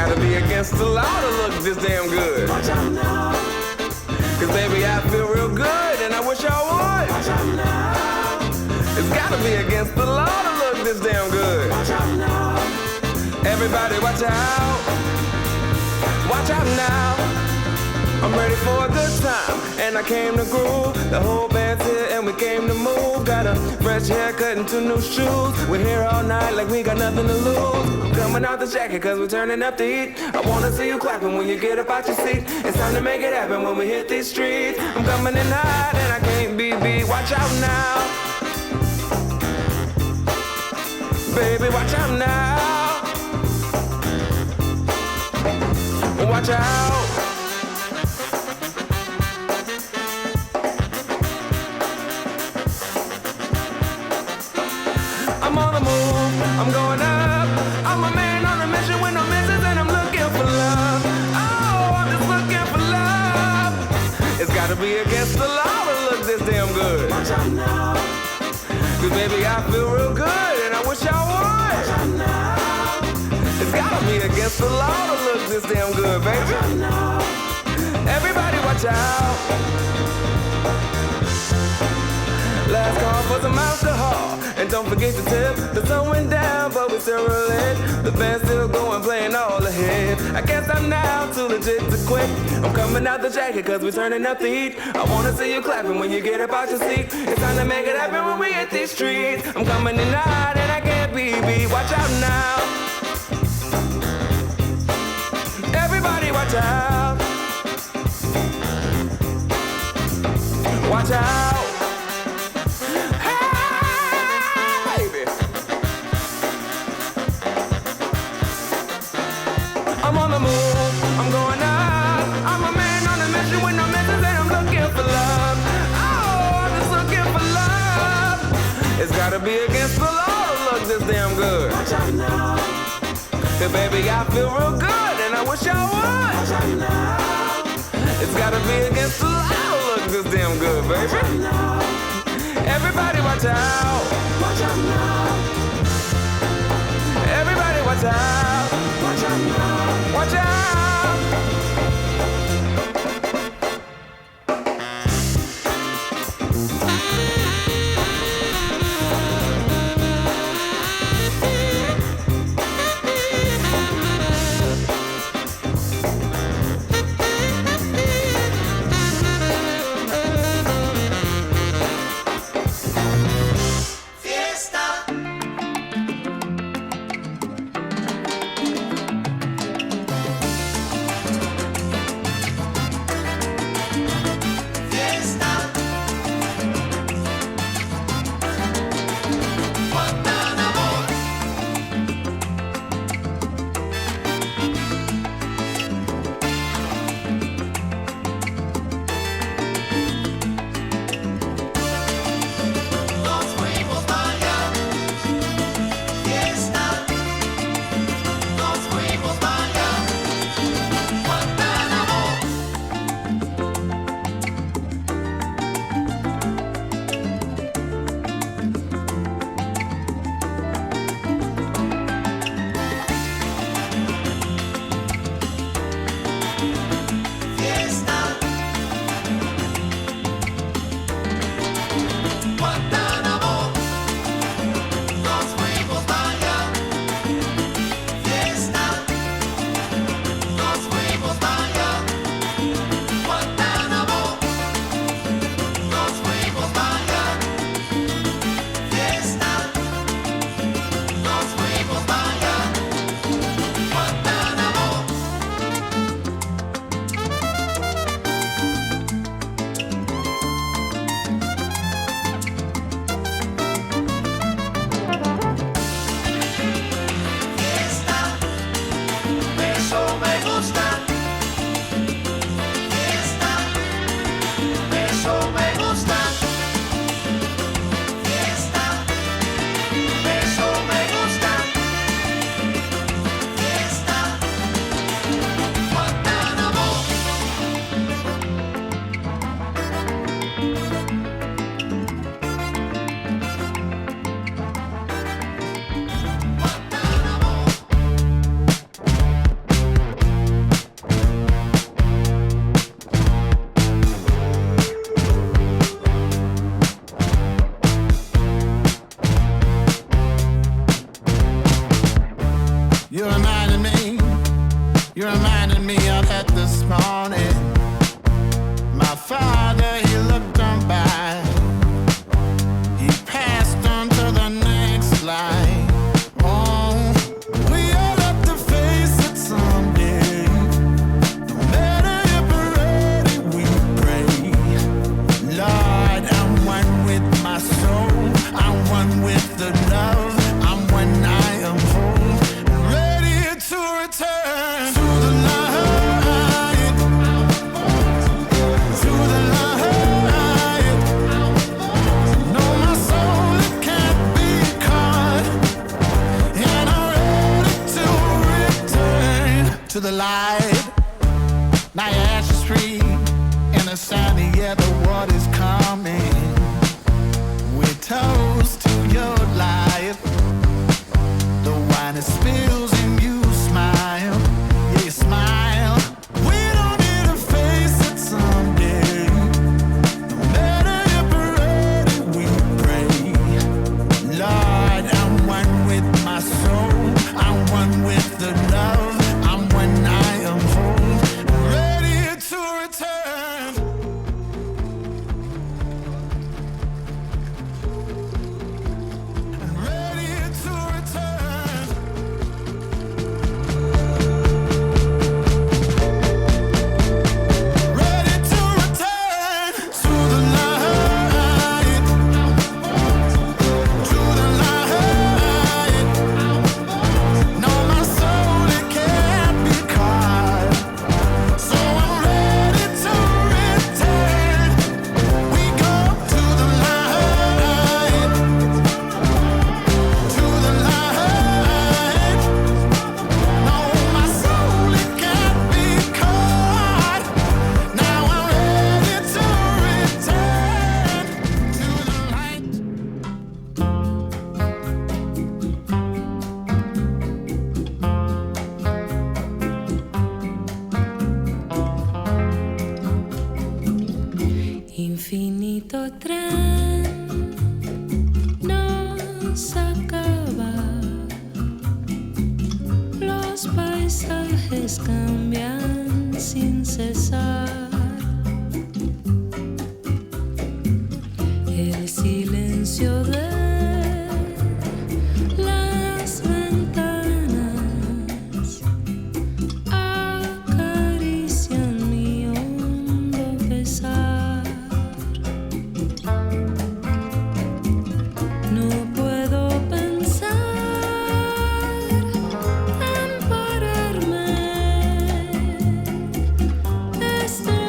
gotta be against the law to look this damn good. Watch out now. Cause baby, I feel real good and I wish I would. Watch out now. It's gotta be against the law to look this damn good. Watch out now. Everybody watch out. Watch out now. I'm ready for a good time, and I came to groove. The whole band's here, and we came to move. Got a fresh haircut and 2 new shoes. We're here all night like we got nothing to lose. I'm coming out the jacket, cause we're turning up the heat. I wanna see you clapping when you get up out your seat. It's time to make it happen when we hit these streets. I'm coming in hot, and I can't be beat. Watch out now. Baby, watch out now. Watch out. I'm on the move, I'm going up. I'm a man on a mission with no missions, and I'm looking for love. Oh, I'm just looking for love. It's gotta be against the law to look this damn good. Watch out now. Cause baby, I feel real good, and I wish I would. Watch out now. It's gotta be against the law to look this damn good, baby. Watch out now. Everybody watch out. Last call for some alcohol, and don't forget to tip. The sun went down, but we still rolling. The band's still going, playing all the hits. I guess I'm now too legit to quit. I'm coming out the jacket, cause we're turning up the heat. I wanna see you clapping when you get up out your seat. It's time to make it happen when we hit these streets. I'm coming in hot, and I can't be beat. Watch out now. Everybody watch out. Watch out. I'm on the move, I'm going up. I'm a man on a mission with no missions, and I'm looking for love. Oh, I'm just looking for love. It's gotta be against the law to look this damn good. Watch out now. Hey, baby, I feel real good, and I wish I would. Watch out now. It's gotta be against the law to look this damn good, Watch out baby. now. Everybody watch out. Watch out now. Everybody watch out. Watch out now. Watch out. Fiesta. You reminded me of that this morning. My father, he looked on by. He passed on to the next life. Oh, we all have to face it someday. No matter if we're ready, we pray. Lord, I'm one with my soul. I'm one with the love. I'm one I am whole. Ready to return to the light. To the light. No, my soul, it can't be caught. And I'm ready to return to the light. Now your ash is free in the sunny, yeah, the water's coming. We toast to your life. The wine it spills and you smile. Yeah, you smile. We don't need to face it someday. No matter if we're ready, we pray. Lord, I'm one with my soul. I'm one with the love. I'm one I am whole. Ready to return. Ready to return. Ready to return to the light. To the light. No, my soul, it can't be caught. So I'm ready to return. We go to the light. To the light. No, my soul, it can't be caught. Now I'm ready to return to the light. Infinito tren nos acaba, los paisajes cambian sin cesar, el silencio de las ventanas acarician mi hondo pesar. No puedo pensar en pararme. Estoy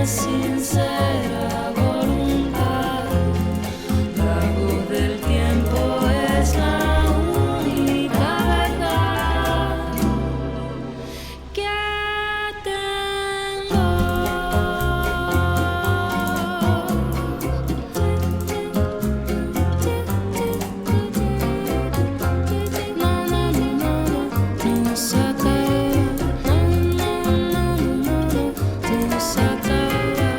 sincera voluntad. La voz del tiempo es la única verdad que tengo. No, no, no, no, no se acaba. No, no, no, no, no, no se acaba.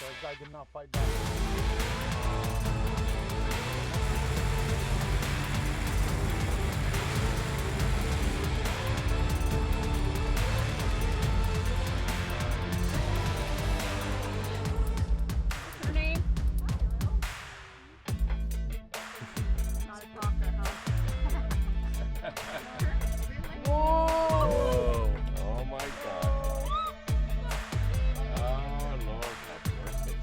That guy did not fight back. What's her name? Not a talker, huh? Whoa! Oh my God. Oh Lord, have mercy.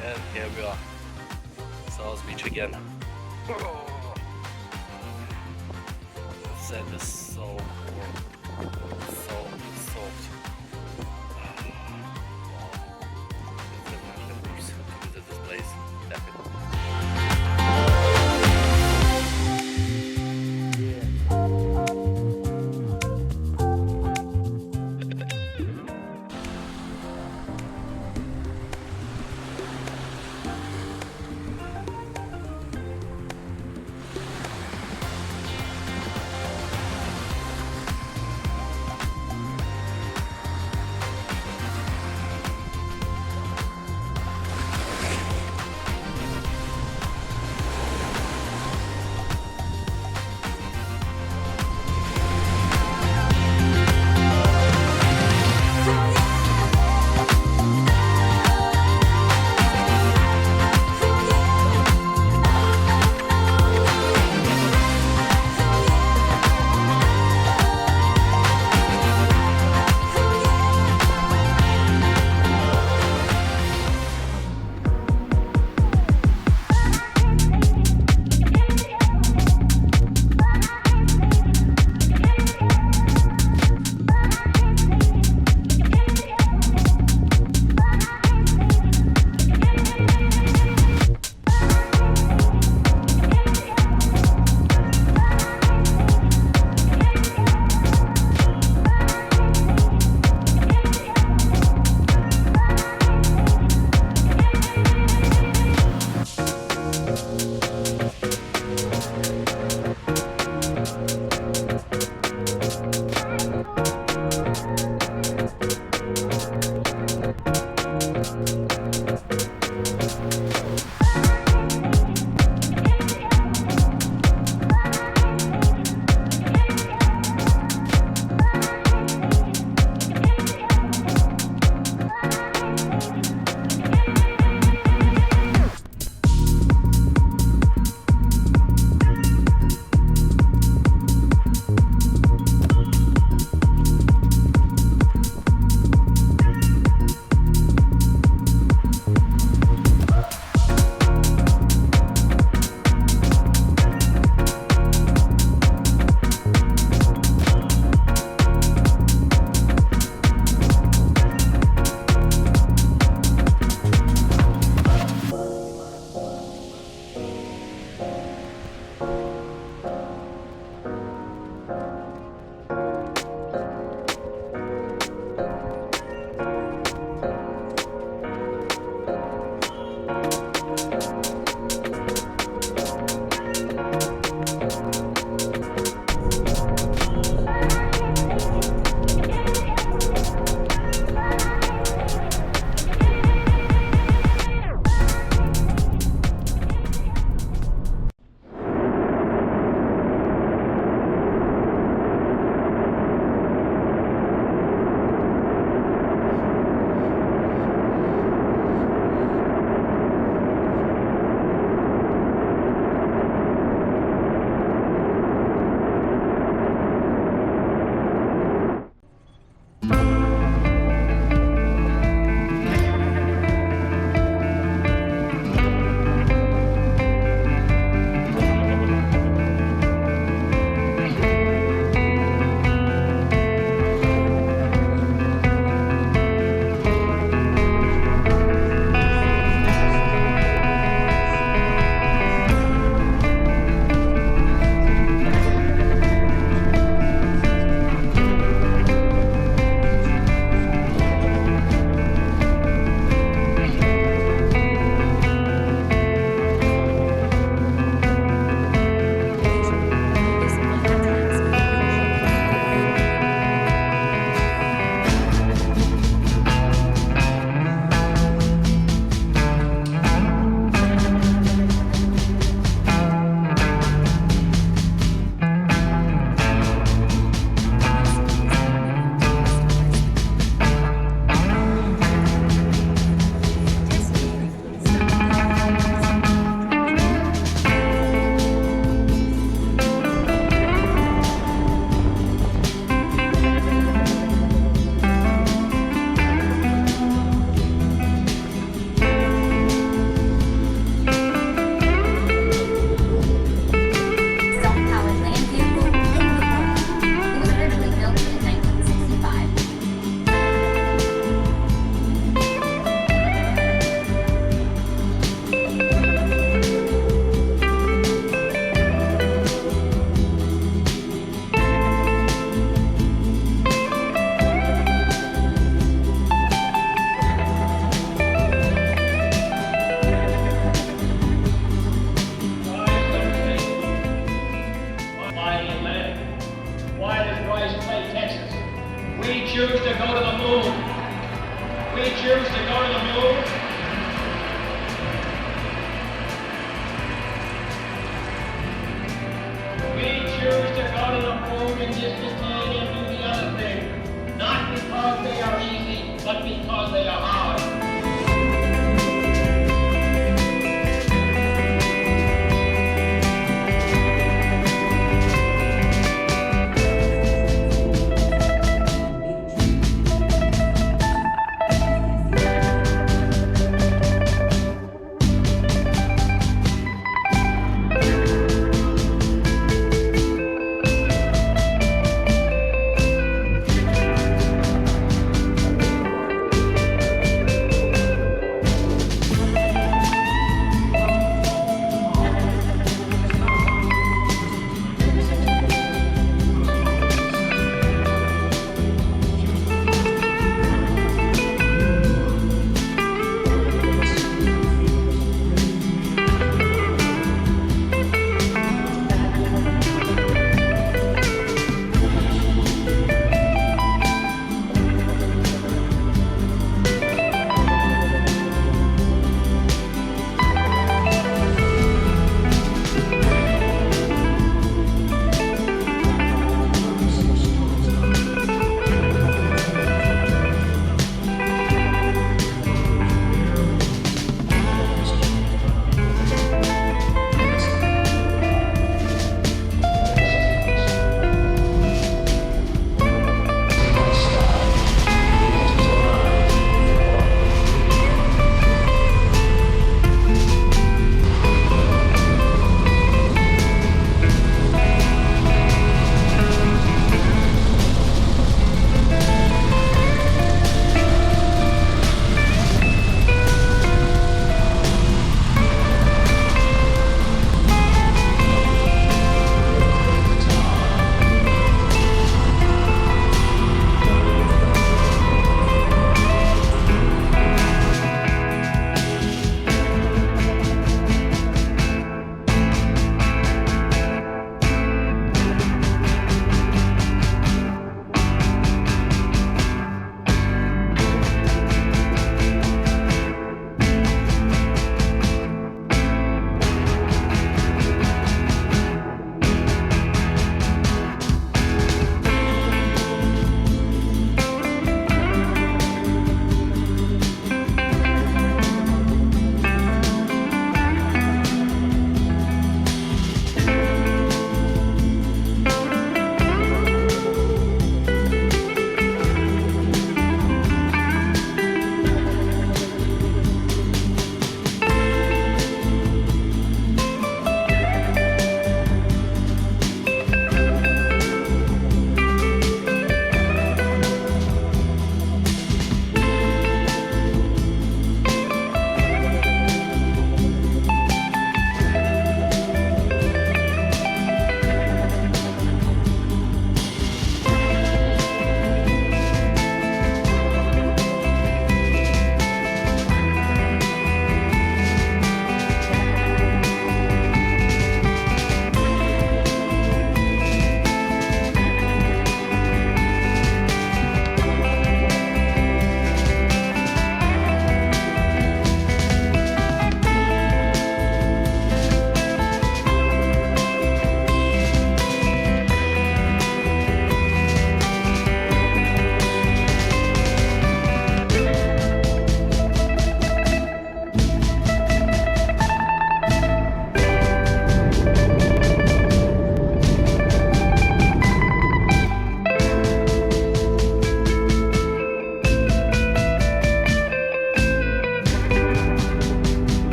And here we are, South Beach again. The sand is so cool, so